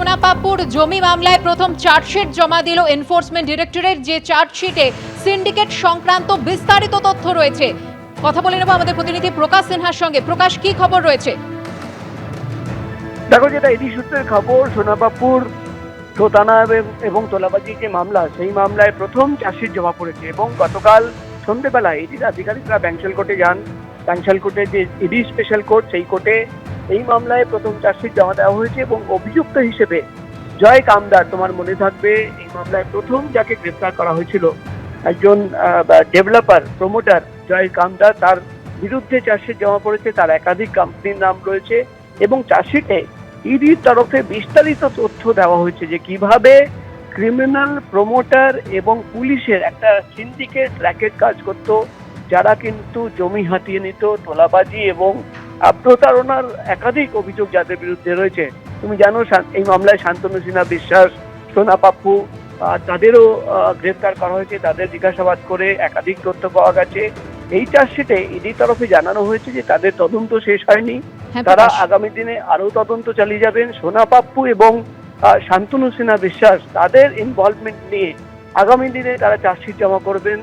সোনাপাপুর জমি মামলায় প্রথম চার্জশিট জমা দিল এনফোর্সমেন্ট ডিরেক্টরেট, যে চার্জশিটে সিন্ডিকেট সংক্রান্ত বিস্তারিত তথ্য রয়েছে। কথা বলে নেব আমাদের প্রতিনিধি প্রকাশ সিনহার সঙ্গে। প্রকাশ, কি খবর রয়েছে? দেখো, যেটা ইডি সূত্রের খবর, সোনাপাপুর প্রতারণা এবং তোলাবাজির যে মামলা, সেই মামলায় প্রথম চার্জশিট জমা পড়েছে এবং গতকাল সন্ধ্যেবেলা ইডির আধিকারিকরা ব্যাংশাল কোর্টে যান। ব্যাংশাল কোর্টে যে ইডি স্পেশাল কোর্ট, সেই কোর্টে এই মামলায় প্রথম চার্জশিট জমা দেওয়া হয়েছে এবং অভিযুক্ত হিসেবে জয় কামদার, তোমার মনে থাকবে এই মামলায় প্রথম যাকে গ্রেফতার করা হয়েছিল, একজন ডেভেলপার প্রমোটার জয় কামদার, তার বিরুদ্ধে চার্জশিট জমা পড়েছে। তার একাধিক কোম্পানির নাম রয়েছে এবং চার্জশিটে ইডির তরফে বিস্তারিত তথ্য দেওয়া হয়েছে যে কিভাবে ক্রিমিনাল প্রমোটার এবং পুলিশের একটা সিন্ডিকেট র্যাকেট কাজ করত, যারা কিন্তু জমি হাতিয়ে নিত, তোলাবাজি এবং প্রতারণার একাধিক অভিযোগ যাদের বিরুদ্ধে রয়েছে। তুমি জানো, এই মামলায় শান্তনু সিনহা বিশ্বাস, সোনাপাপ্পু, তাদেরও গ্রেফতার করা হয়েছে। তাদের জিজ্ঞাসাবাদ করে একাধিক তথ্য পাওয়া গেছে। এই চার্জশিটে ইডির তরফে জানানো হয়েছে যে তাদের তদন্ত শেষ হয়নি, তারা আগামী দিনে আরো তদন্ত চালিয়ে যাবেন। সোনাপাপ্পু এবং শান্তনু সিনহা বিশ্বাস, তাদের ইনভলভমেন্ট নিয়ে আগামী দিনে তারা চার্জশিট জমা করবেন।